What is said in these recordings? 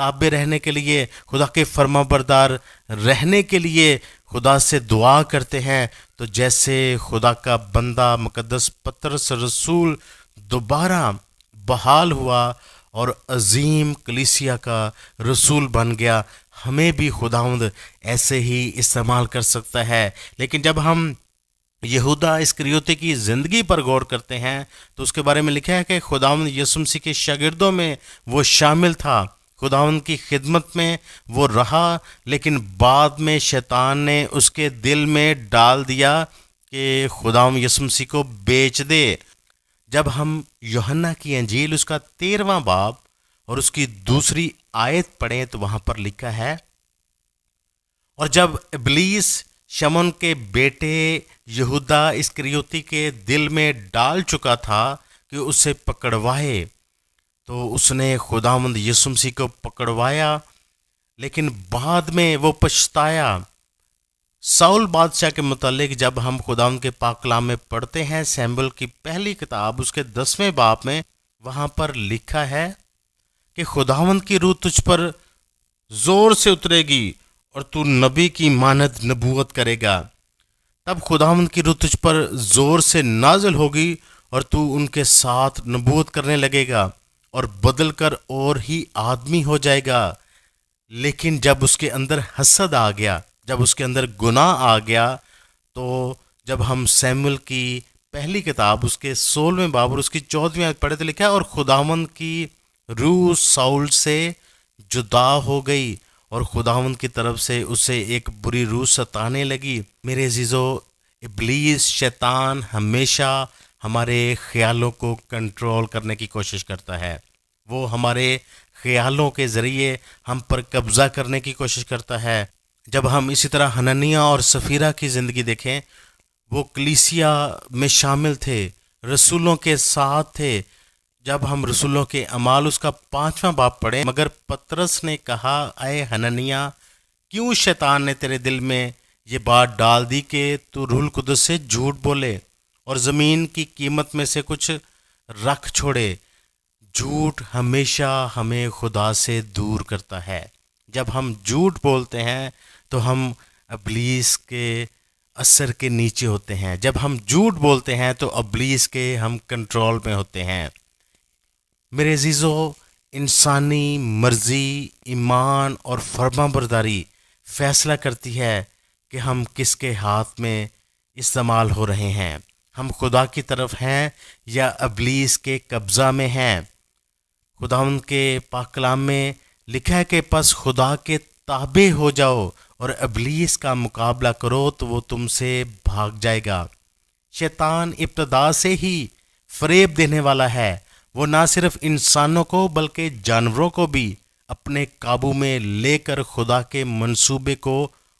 تابع رہنے کے لیے، خدا کے فرما بردار رہنے کے لیے خدا سے دعا کرتے ہیں، تو جیسے خدا کا بندہ مقدس پطرس رسول دوبارہ بحال ہوا اور عظیم کلیسیا کا رسول بن گیا، ہمیں بھی خداوند ایسے ہی استعمال کر سکتا ہے۔ لیکن جب ہم یہودا اسکریوتی کی زندگی پر غور کرتے ہیں تو اس کے بارے میں لکھا ہے کہ خداوند یسوع مسیح کے شاگردوں میں وہ شامل تھا، خداوند کی خدمت میں وہ رہا، لیکن بعد میں شیطان نے اس کے دل میں ڈال دیا کہ خداوند یسوع مسیح کو بیچ دے۔ جب ہم یوحنا کی انجیل اس کا 13واں باب اور اس کی 2 آیت پڑھیں تو وہاں پر لکھا ہے، اور جب ابلیس شمعون کے بیٹے یہودا اسکریوتی کے دل میں ڈال چکا تھا کہ اسے پکڑوائے، تو اس نے خداوند یسوع مسیح کو پکڑوایا، لیکن بعد میں وہ پچھتایا۔ ساؤل بادشاہ کے متعلق جب ہم خداوند کے پاک کلام میں پڑھتے ہیں، سیموئیل کی پہلی کتاب اس کے 10ویں باب میں، وہاں پر لکھا ہے کہ خداوند کی روح تجھ پر زور سے اترے گی اور تو نبی کی مانند نبوت کرے گا۔ تب خداوند کی روح تجھ پر زور سے نازل ہوگی اور تو ان کے ساتھ نبوت کرنے لگے گا اور بدل کر اور ہی آدمی ہو جائے گا۔ لیکن جب اس کے اندر حسد آ گیا، جب اس کے اندر گناہ آ گیا، تو جب ہم سیموئیل کی پہلی کتاب اس کے 16ویں باب اور اس کی 14ویں آیت پڑھے تو لکھا ہے، اور خداوند کی روح ساؤل سے جدا ہو گئی اور خداوند کی طرف سے اسے ایک بری روح ستانے لگی۔ میرے عزیزو، ابلیس شیطان ہمیشہ ہمارے خیالوں کو کنٹرول کرنے کی کوشش کرتا ہے، وہ ہمارے خیالوں کے ذریعے ہم پر قبضہ کرنے کی کوشش کرتا ہے۔ جب ہم اسی طرح حنانیہ اور سفیرہ کی زندگی دیکھیں، وہ کلیسیا میں شامل تھے، رسولوں کے ساتھ تھے۔ جب ہم رسولوں کے اعمال اس کا 5واں باب پڑھیں، مگر پطرس نے کہا، اے حنانیہ، کیوں شیطان نے تیرے دل میں یہ بات ڈال دی کہ تو روح القدس سے جھوٹ بولے اور زمین کی قیمت میں سے کچھ رکھ چھوڑے؟ جھوٹ ہمیشہ ہمیں خدا سے دور کرتا ہے۔ جب ہم جھوٹ بولتے ہیں تو ہم ابلیس کے اثر کے نیچے ہوتے ہیں، جب ہم جھوٹ بولتے ہیں تو ابلیس کے ہم کنٹرول میں ہوتے ہیں۔ میرے عزیزو، انسانی مرضی، ایمان اور فرما برداری فیصلہ کرتی ہے کہ ہم کس کے ہاتھ میں استعمال ہو رہے ہیں، ہم خدا کی طرف ہیں یا ابلیس کے قبضہ میں ہیں۔ خداوند کے پاک کلام میں لکھا ہے کہ پس خدا کے تابع ہو جاؤ اور ابلیس کا مقابلہ کرو تو وہ تم سے بھاگ جائے گا۔ شیطان ابتدا سے ہی فریب دینے والا ہے، وہ نہ صرف انسانوں کو بلکہ جانوروں کو بھی اپنے قابو میں لے کر خدا کے منصوبے کو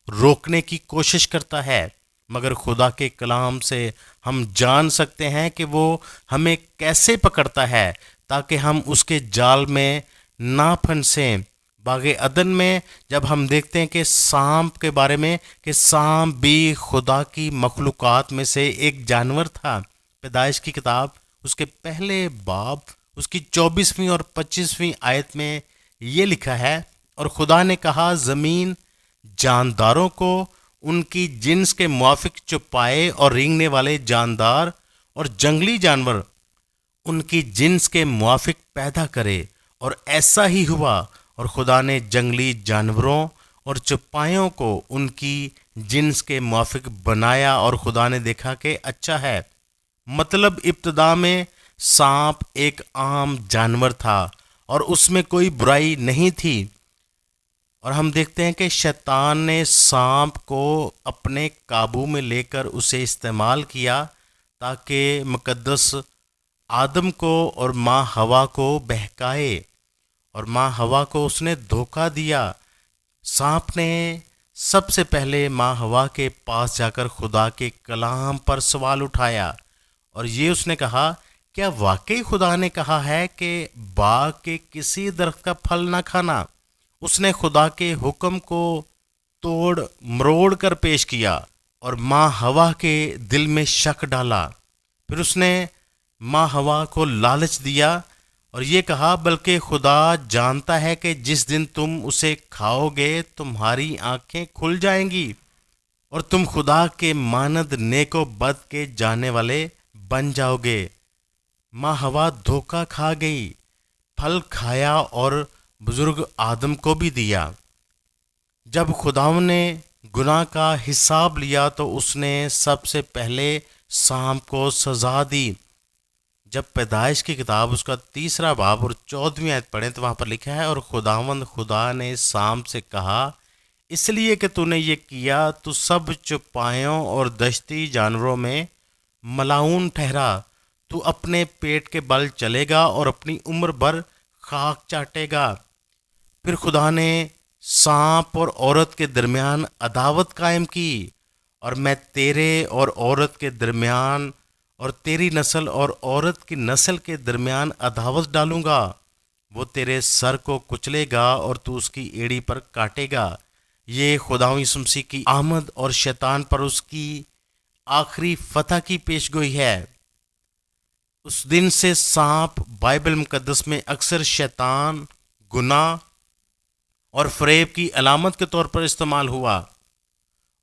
روکنے کی کوشش کرتا ہے، مگر خدا کے کلام سے ہم جان سکتے ہیں کہ وہ ہمیں کیسے پکڑتا ہے تاکہ ہم اس کے جال میں نہ پھنسیں۔ باغ عدن میں جب ہم دیکھتے ہیں کہ سانپ کے بارے میں کہ سانپ بھی خدا کی مخلوقات میں سے ایک جانور تھا، پیدائش کی کتاب اس کے پہلے باب اس کی 24ویں اور 25ویں آیت میں یہ لکھا ہے، اور خدا نے کہا زمین جانداروں کو ان کی جنس کے موافق چوپائے اور رینگنے والے جاندار اور جنگلی جانور ان کی جنس کے موافق پیدا کرے، اور ایسا ہی ہوا، اور خدا نے جنگلی جانوروں اور چوپایوں کو ان کی جنس کے موافق بنایا، اور خدا نے دیکھا کہ اچھا ہے۔ مطلب ابتدا میں سانپ ایک عام جانور تھا اور اس میں کوئی برائی نہیں تھی، اور ہم دیکھتے ہیں کہ شیطان نے سانپ کو اپنے قابو میں لے کر اسے استعمال کیا تاکہ مقدس آدم کو اور ماں ہوا کو بہکائے، اور ماں ہوا کو اس نے دھوکہ دیا۔ سانپ نے سب سے پہلے ماں ہوا کے پاس جا کر خدا کے کلام پر سوال اٹھایا، اور یہ اس نے کہا، کیا واقعی خدا نے کہا ہے کہ باغ کے کسی درخت کا پھل نہ کھانا؟ اس نے خدا کے حکم کو توڑ مروڑ کر پیش کیا اور ماں ہوا کے دل میں شک ڈالا۔ پھر اس نے ماں ہوا کو لالچ دیا اور یہ کہا بلکہ خدا جانتا ہے کہ جس دن تم اسے کھاؤ گے تمہاری آنکھیں کھل جائیں گی اور تم خدا کے مانند نیک و بد کے جاننے والے بن جاؤ گے۔ ماں ہوا دھوکہ کھا گئی، پھل کھایا اور بزرگ آدم کو بھی دیا۔ جب خداوند نے گناہ کا حساب لیا تو اس نے سب سے پہلے سانپ کو سزا دی۔ جب پیدائش کی کتاب اس کا 3 باب اور 14ویں آیت پڑھیں تو وہاں پر لکھا ہے، اور خداوند خدا نے سانپ سے کہا، اس لیے کہ تو نے یہ کیا تو سب چوپایوں اور دشتی جانوروں میں ملعون ٹھہرا، تو اپنے پیٹ کے بل چلے گا اور اپنی عمر بھر خاک چاٹے گا۔ پھر خدا نے سانپ اور عورت کے درمیان عداوت قائم کی، اور میں تیرے اور عورت کے درمیان اور تیری نسل اور عورت کی نسل کے درمیان عداوت ڈالوں گا، وہ تیرے سر کو کچلے گا اور تو اس کی ایڑی پر کاٹے گا۔ یہ خداوند یسوع مسیح کی آمد اور شیطان پر اس کی آخری فتح کی پیشگوئی ہے۔ اس دن سے سانپ بائبل مقدس میں اکثر شیطان، گناہ اور فریب کی علامت کے طور پر استعمال ہوا،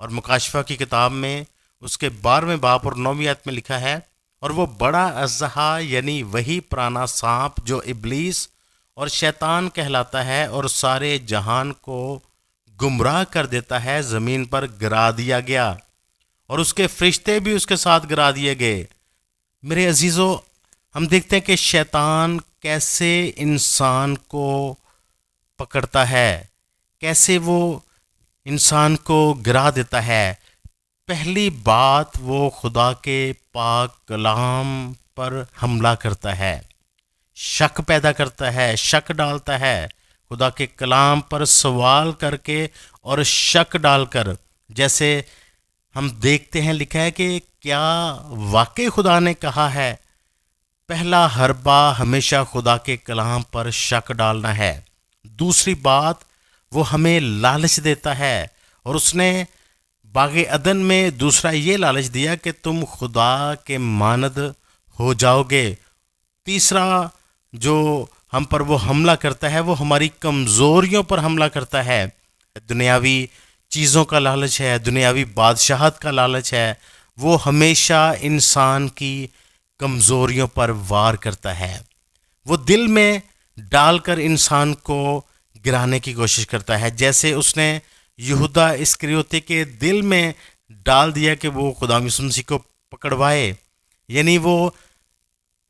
اور مکاشفہ کی کتاب میں اس کے 12ویں باب اور 9ویں آیت میں لکھا ہے، اور وہ بڑا اژدہا یعنی وہی پرانا سانپ جو ابلیس اور شیطان کہلاتا ہے اور سارے جہان کو گمراہ کر دیتا ہے، زمین پر گرا دیا گیا، اور اس کے فرشتے بھی اس کے ساتھ گرا دیے گئے۔ میرے عزیزو، ہم دیکھتے ہیں کہ شیطان کیسے انسان کو پکڑتا ہے، کیسے وہ انسان کو گرا دیتا ہے۔ پہلی بات، وہ خدا کے پاک کلام پر حملہ کرتا ہے، شک پیدا کرتا ہے، شک ڈالتا ہے، خدا کے کلام پر سوال کر کے اور شک ڈال کر، جیسے ہم دیکھتے ہیں لکھا ہے کہ کیا واقعی خدا نے کہا ہے۔ پہلا حربہ ہمیشہ خدا کے کلام پر شک ڈالنا ہے۔ دوسری بات، وہ ہمیں لالچ دیتا ہے، اور اس نے باغ عدن میں دوسرا یہ لالچ دیا کہ تم خدا کے مانند ہو جاؤ گے۔ تیسرا جو ہم پر وہ حملہ کرتا ہے وہ ہماری کمزوریوں پر حملہ کرتا ہے۔ دنیاوی چیزوں کا لالچ ہے، دنیاوی بادشاہت کا لالچ ہے، وہ ہمیشہ انسان کی کمزوریوں پر وار کرتا ہے۔ وہ دل میں ڈال کر انسان کو گرانے کی کوشش کرتا ہے، جیسے اس نے یہودا اسکریوتی کے دل میں ڈال دیا کہ وہ خدا یسوع مسیح کو پکڑوائے، یعنی وہ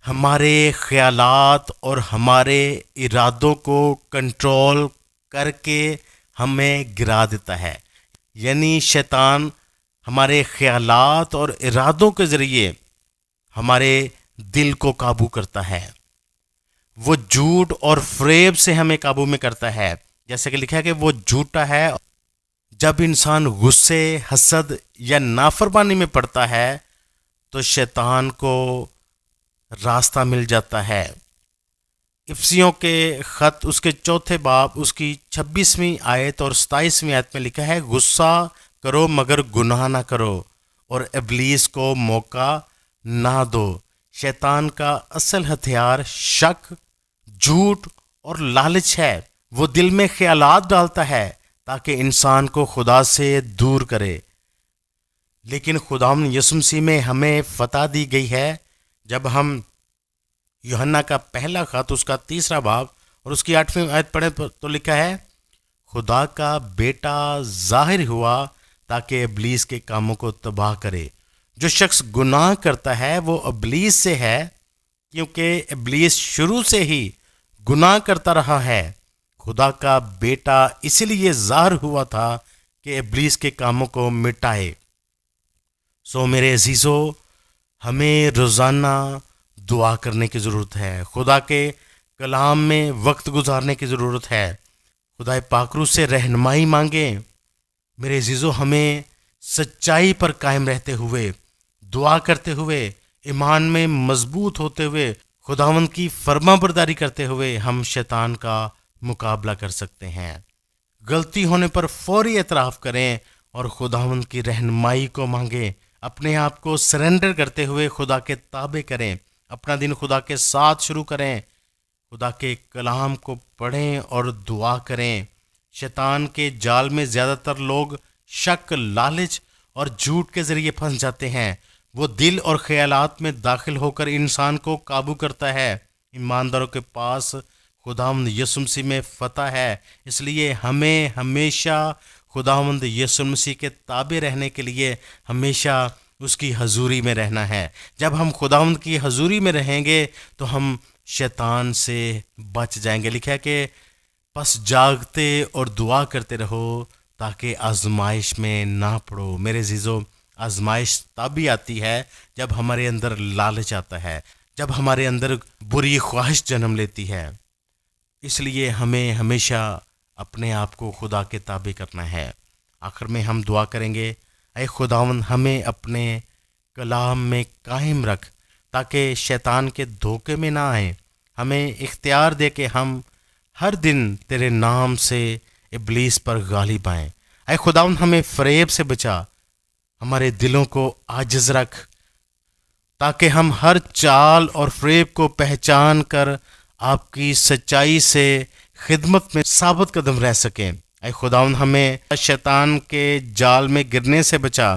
ہمارے خیالات اور ہمارے ارادوں کو کنٹرول کر کے ہمیں گرا دیتا ہے۔ یعنی شیطان ہمارے خیالات اور ارادوں کے ذریعے ہمارے دل کو قابو کرتا ہے۔ وہ جھوٹ اور فریب سے ہمیں قابو میں کرتا ہے، جیسے کہ لکھا ہے کہ وہ جھوٹا ہے۔ جب انسان غصے، حسد یا نافرمانی میں پڑتا ہے تو شیطان کو راستہ مل جاتا ہے۔ افسیوں کے خط اس کے 4 باب اس کی 26ویں آیت اور 27ویں آیت میں لکھا ہے، غصہ کرو مگر گناہ نہ کرو اور ابلیس کو موقع نہ دو۔ شیطان کا اصل ہتھیار شک، جھوٹ اور لالچ ہے۔ وہ دل میں خیالات ڈالتا ہے تاکہ انسان کو خدا سے دور کرے، لیکن خداوند یسوع مسیح میں ہمیں فتح دی گئی ہے۔ جب ہم یوحنا کا پہلا خط اس کا 3 باب اور اس کی 8ویں آیت پڑھیں تو لکھا ہے، خدا کا بیٹا ظاہر ہوا تاکہ ابلیس کے کاموں کو تباہ کرے۔ جو شخص گناہ کرتا ہے وہ ابلیس سے ہے، کیونکہ ابلیس شروع سے ہی گناہ کرتا رہا ہے۔ خدا کا بیٹا اسی لیے ظاہر ہوا تھا کہ ابلیس کے کاموں کو مٹائے۔ سو میرے عزیزو، ہمیں روزانہ دعا کرنے کی ضرورت ہے، خدا کے کلام میں وقت گزارنے کی ضرورت ہے، خدا پاک روح سے رہنمائی مانگیں۔ میرے عزیزو، ہمیں سچائی پر قائم رہتے ہوئے، دعا کرتے ہوئے، ایمان میں مضبوط ہوتے ہوئے، خداوند کی فرما برداری کرتے ہوئے ہم شیطان کا مقابلہ کر سکتے ہیں۔ غلطی ہونے پر فوری اعتراف کریں اور خداوند کی رہنمائی کو مانگیں۔ اپنے آپ کو سرنڈر کرتے ہوئے خدا کے تابع کریں، اپنا دن خدا کے ساتھ شروع کریں۔ خدا کے کلام کو پڑھیں اور دعا کریں۔ شیطان کے جال میں زیادہ تر لوگ شک، لالچ اور جھوٹ کے ذریعے پھنس جاتے ہیں۔ وہ دل اور خیالات میں داخل ہو کر انسان کو قابو کرتا ہے۔ ایمانداروں کے پاس خداوند یسوع مسیح میں فتح ہے، اس لیے ہمیں ہمیشہ خداوند یسوع مسیح کے تابع رہنے کے لیے ہمیشہ اس کی حضوری میں رہنا ہے۔ جب ہم خداوند کی حضوری میں رہیں گے تو ہم شیطان سے بچ جائیں گے۔ لکھا ہے کہ پس جاگتے اور دعا کرتے رہو تاکہ آزمائش میں نہ پڑو۔ میرے عزیزو، آزمائش تب ہی آتی ہے جب ہمارے اندر لالچ آتا ہے، جب ہمارے اندر بری خواہش جنم لیتی ہے۔ اس لیے ہمیں ہمیشہ اپنے آپ کو خدا کے تابع کرنا ہے۔ آخر میں ہم دعا کریں گے، اے خداوند ہمیں اپنے کلام میں قائم رکھ تاکہ شیطان کے دھوکے میں نہ آئیں۔ ہمیں اختیار دے کہ ہم ہر دن تیرے نام سے ابلیس پر غالب آئیں۔ اے خداوند ہمیں فریب سے بچا، ہمارے دلوں کو عاجز رکھ تاکہ ہم ہر چال اور فریب کو پہچان کر آپ کی سچائی سے خدمت میں ثابت قدم رہ سکیں۔ اے خداوند ہمیں شیطان کے جال میں گرنے سے بچا،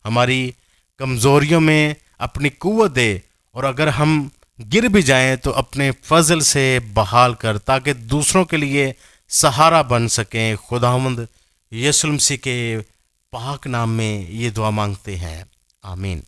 ہماری کمزوریوں میں اپنی قوت دے، اور اگر ہم گر بھی جائیں تو اپنے فضل سے بحال کر تاکہ دوسروں کے لیے سہارا بن سکیں۔ خداوند یسوع مسیح کے پاک نام میں یہ دعا مانگتے ہیں، آمین۔